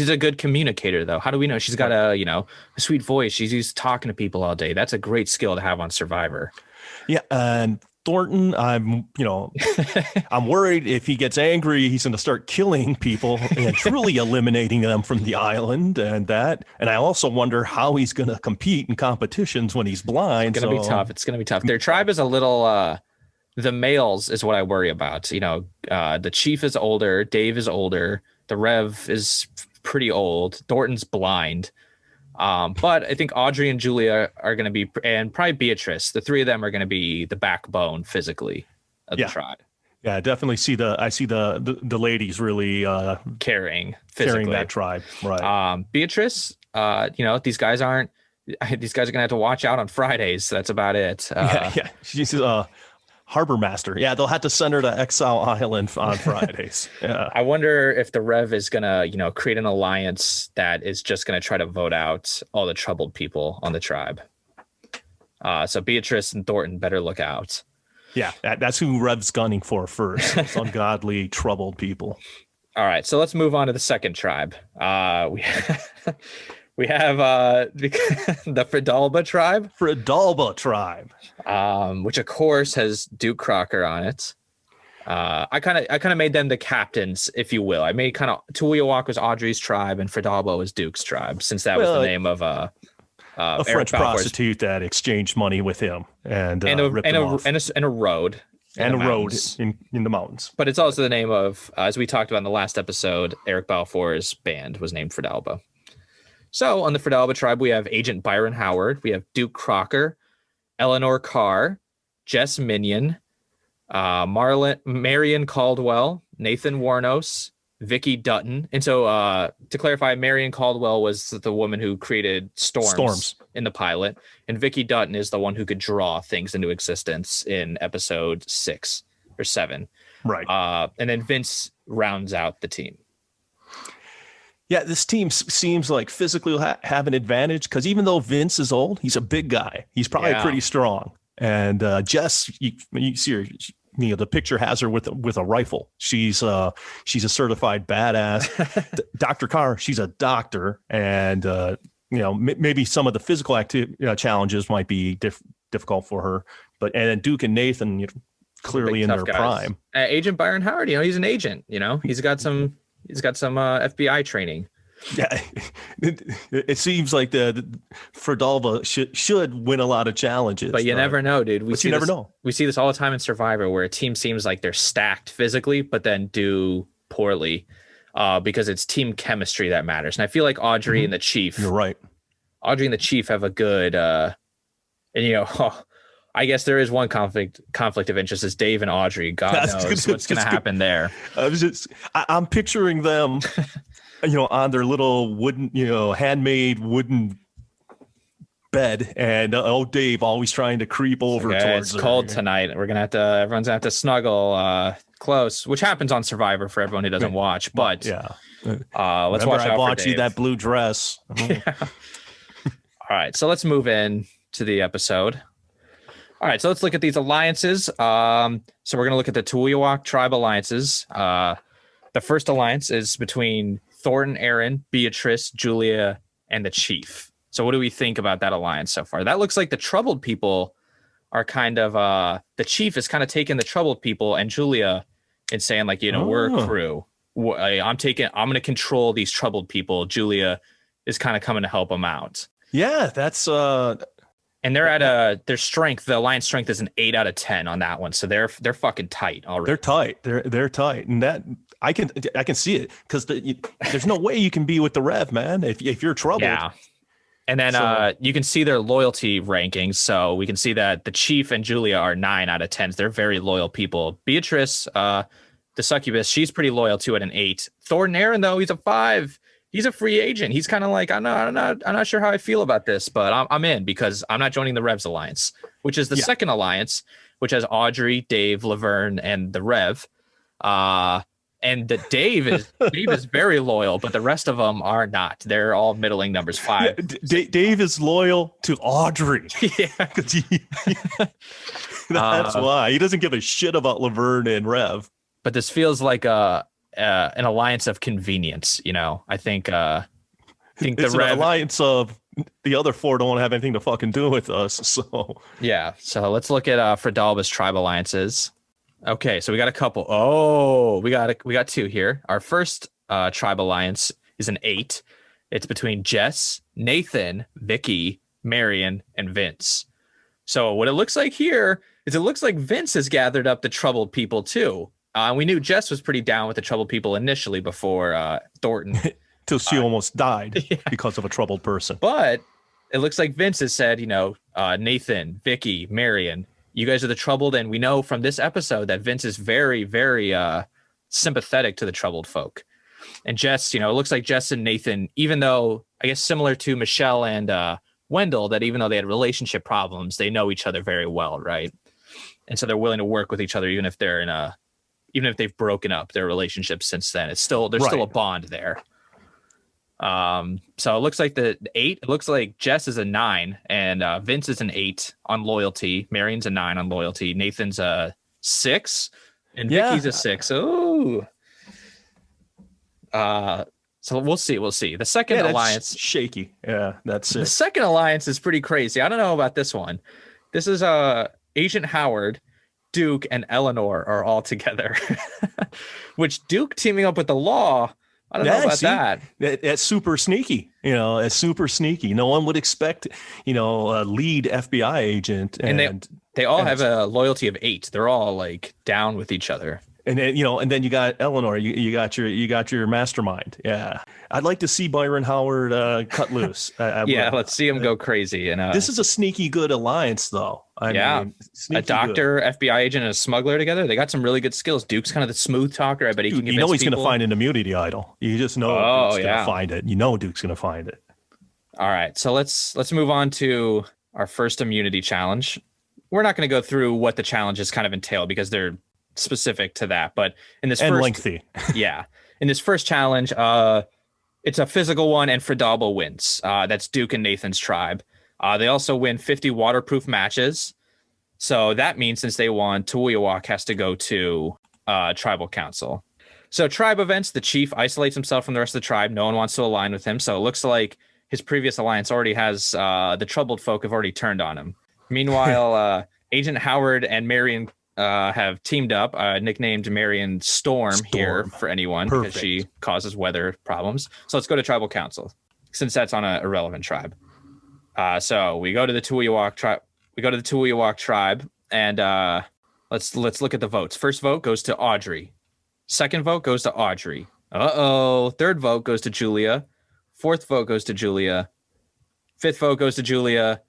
a good communicator though. How do we know? She's got a sweet voice. She's used to talking to people all day. That's a great skill to have on Survivor. Yeah, and Thornton, I'm worried if he gets angry, he's going to start killing people and truly eliminating them from the island and that. And I also wonder how he's going to compete in competitions when he's blind. It's going to be tough. Their tribe is a little the males is what I worry about. The Chief is older. Dave is older. The Rev is pretty old. Thornton's blind. But I think Audrey and Julia are going to be, and probably Beatrice, the 3 of them are going to be the backbone physically of the tribe. Yeah, I definitely see the ladies really carrying that tribe. Right. Beatrice, these guys are going to have to watch out on Fridays. So that's about it. Yeah. She's harbor master. Yeah, they'll have to send her to Exile Island on Fridays. Yeah. I wonder if the Rev is gonna, create an alliance that is just gonna try to vote out all the troubled people on the tribe. So Beatrice and Thornton better look out. Yeah, that's who Rev's gunning for first. It's ungodly, troubled people. All right, so let's move on to the second tribe. We have the Fredalba tribe, Fredalba tribe. which of course has Duke Crocker on it. I kind of made them the captains, if you will. I made kind of Tuliawak was Audrey's tribe and Fredalba was Duke's tribe, since that was the name of a Eric French Balfour's, prostitute that exchanged money with him and ripped him off. And a road. And a road in the mountains. But it's also the name of, as we talked about in the last episode, Eric Balfour's band was named Fredalba. So on the Fredalba tribe, we have Agent Byron Howard, we have Duke Crocker, Eleanor Carr, Jess Minion, Marion Caldwell, Nathan Warnos, Vicky Dutton. And so to clarify, Marion Caldwell was the woman who created storms in the pilot, and Vicky Dutton is the one who could draw things into existence in episode 6 or 7. Right. And then Vince rounds out the team. Yeah, this team seems like physically will have an advantage because even though Vince is old, he's a big guy. He's probably pretty strong. And Jess, you see her, the picture has her with a rifle. She's a certified badass. Dr. Carr, she's a doctor, and maybe some of the physical challenges might be difficult for her. But and then Duke and Nathan, clearly in their prime. Agent Byron Howard, he's an agent. He's got some FBI training. Yeah, it seems like the Fredalba should win a lot of challenges, but you never know, dude. You never know. We see this all the time in Survivor, where a team seems like they're stacked physically, but then do poorly because it's team chemistry that matters. And I feel like Audrey and the Chief. You're right. Audrey and the Chief have a good, I guess there is one conflict of interest is Dave and Audrey. God knows what's going to happen there. I'm picturing them. On their little wooden, handmade wooden bed, and Dave always trying to creep over towards. It's cold tonight. Everyone's gonna have to snuggle close, which happens on Survivor for everyone who doesn't watch. But let's watch out. I bought you that blue dress. Yeah. All right, so let's move in to the episode. All right, so let's look at these alliances. So we're gonna look at the Tuliawak tribe alliances. The first alliance is between Thornton, Aaron, Beatrice, Julia, and the Chief. So what do we think about that alliance so far? That looks like the troubled people are kind of the Chief is kind of taking the troubled people and Julia and saying like, we're a crew. I'm going to control these troubled people. Julia is kind of coming to help them out. Yeah, that's and they're at their strength. The alliance strength is an 8 out of 10 on that one. So they're fucking tight already. They're tight. They're tight. And that I can see it because there's no way you can be with the Rev, man. If you're troubled. Yeah. And then you can see their loyalty rankings. So we can see that the Chief and Julia are 9 out of 10s. They're very loyal people. Beatrice, the succubus, she's pretty loyal too at an 8. Thornton Aaron, though, he's a 5. He's a free agent. He's kind of like, I'm not sure how I feel about this, but I'm in because I'm not joining the Revs alliance, which is the second alliance, which has Audrey, Dave, Laverne, and the Rev. And the Dave is very loyal, but the rest of them are not. They're all middling numbers 5. Yeah, Dave is loyal to Audrey. Yeah, that's why he doesn't give a shit about Laverne and Rev. But this feels like an alliance of convenience. I think it's the Rev alliance of the other 4 don't have anything to fucking do with us. So yeah. So let's look at Fredalba's tribe alliances. Okay, so we got a couple. Oh, we got 2 here. Our first tribe alliance is an 8. It's between Jess, Nathan, Vicky, Marion, and Vince. So what it looks like here is it looks like Vince has gathered up the troubled people too. We knew Jess was pretty down with the troubled people initially before Thornton. Till she almost died because of a troubled person. But it looks like Vince has said, Nathan, Vicky, Marion, you guys are the troubled, and we know from this episode that Vince is very, very sympathetic to the troubled folk. And Jess, it looks like Jess and Nathan, even though, I guess similar to Michelle and Wendell, that even though they had relationship problems, they know each other very well, right? And so they're willing to work with each other, even if they've broken up their relationship since then. There's still a bond there. So it looks like the 8, it looks like Jess is a 9 and Vince is an 8 on loyalty. Marion's a 9 on loyalty. Nathan's a 6 and Vicky's a 6. Ooh. So So we'll see. We'll see. The second alliance, shaky. Yeah, that's it. The second alliance is pretty crazy. I don't know about this one. This is Agent Howard, Duke, and Eleanor are all together. Which Duke teaming up with the law. I don't know about that. That's super sneaky. It's super sneaky. No one would expect, a lead FBI agent. And they all have a loyalty of 8. They're all like down with each other. And then, and then you got Eleanor, you got your mastermind. Yeah. I'd like to see Byron Howard cut loose. Let's see him go crazy. And this is a sneaky good alliance, though. I mean, a doctor, good. FBI agent, and a smuggler together. They got some really good skills. Duke's kind of the smooth talker. I bet he can convince he's going to find an immunity idol. You just know Duke's going to find it. Duke's going to find it. All right. So let's move on to our first immunity challenge. We're not going to go through what the challenges kind of entail because they're specific to that, but in this lengthy. In this first challenge, it's a physical one, and Fredalba wins. That's Duke and Nathan's tribe. They also win 50 waterproof matches. So that means since they won, Tuwiyawak has to go to tribal council. So tribe events, the chief isolates himself from the rest of the tribe. No one wants to align with him. So it looks like his previous alliance already has the troubled folk have already turned on him. Meanwhile, Agent Howard and Marion have teamed up, nicknamed Marion Storm here for anyone. Perfect. Because she causes weather problems. So let's go to tribal council since that's on an irrelevant tribe. So we go to the Tuwiyawak tribe. And let's look at the votes. First vote goes to Audrey. Second vote goes to Audrey. Third vote goes to Julia. Fourth vote goes to Julia. Fifth vote goes to Julia.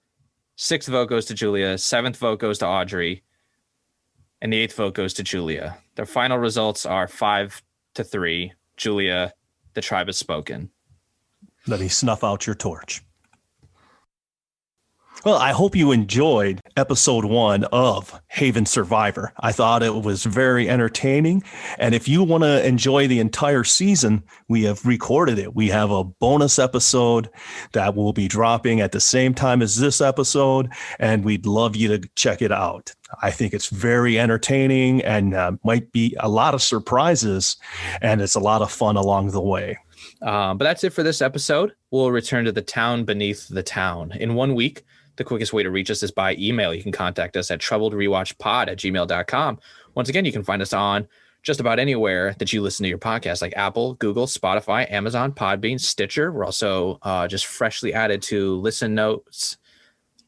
Sixth vote goes to Julia. Seventh vote goes to Audrey. And the 8th vote goes to Julia. The final results are 5-3. Julia, the tribe has spoken. Let me snuff out your torch. Well, I hope you enjoyed episode 1 of Haven Survivor. I thought it was very entertaining. And if you want to enjoy the entire season, we have recorded it. We have a bonus episode that will be dropping at the same time as this episode, and we'd love you to check it out. I think it's very entertaining and might be a lot of surprises, and it's a lot of fun along the way. But that's it for this episode. We'll return to the town beneath the town in 1 week. The quickest way to reach us is by email. You can contact us at troubledrewatchpod@gmail.com. Once again, you can find us on just about anywhere that you listen to your podcast, like Apple, Google, Spotify, Amazon, Podbean, Stitcher. We're also just freshly added to Listen Notes,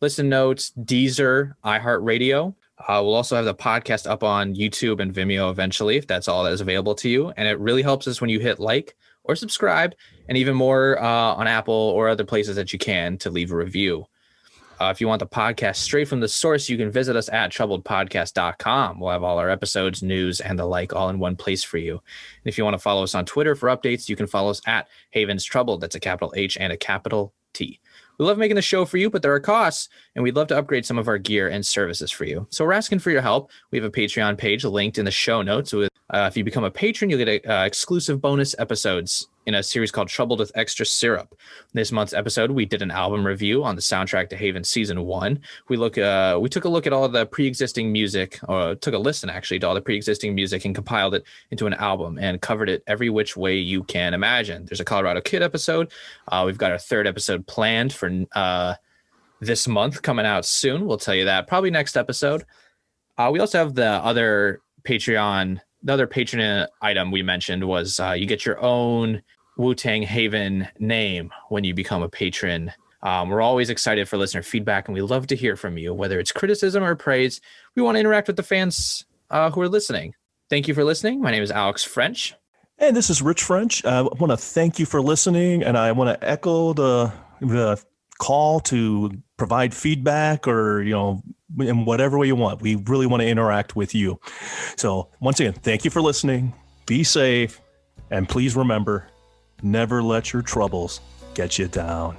Deezer, iHeartRadio. We'll also have the podcast up on YouTube and Vimeo eventually, if that's all that is available to you. And it really helps us when you hit like or subscribe, and even more on Apple or other places that you can to leave a review. If you want the podcast straight from the source, you can visit us at troubledpodcast.com. We'll have all our episodes, news, and the like all in one place for you. And if you want to follow us on Twitter for updates, you can follow us at Havens Troubled. That's a capital H and a capital T. We love making the show for you, but there are costs, and we'd love to upgrade some of our gear and services for you. So we're asking for your help. We have a Patreon page linked in the show notes. If you become a patron, you'll get exclusive bonus episodes in a series called Troubled with Extra Syrup. This month's episode, we did an album review on the soundtrack to Haven Season 1. We took a look at all the pre-existing music, or took a listen actually to all the pre-existing music and compiled it into an album and covered it every which way you can imagine. There's a Colorado Kid episode. We've got our 3rd episode planned for this month coming out soon. We'll tell you that probably next episode. We also have the other patron item we mentioned was you get your own Wu-Tang Haven name when you become a patron. We're always excited for listener feedback, and we love to hear from you, whether it's criticism or praise. We want to interact with the fans who are listening. Thank you for listening. My name is Alex French. And this is Rich French. I want to thank you for listening, and I want to echo the call to provide feedback or, in whatever way you want. We really want to interact with you. So once again, thank you for listening. Be safe. And please remember, never let your troubles get you down.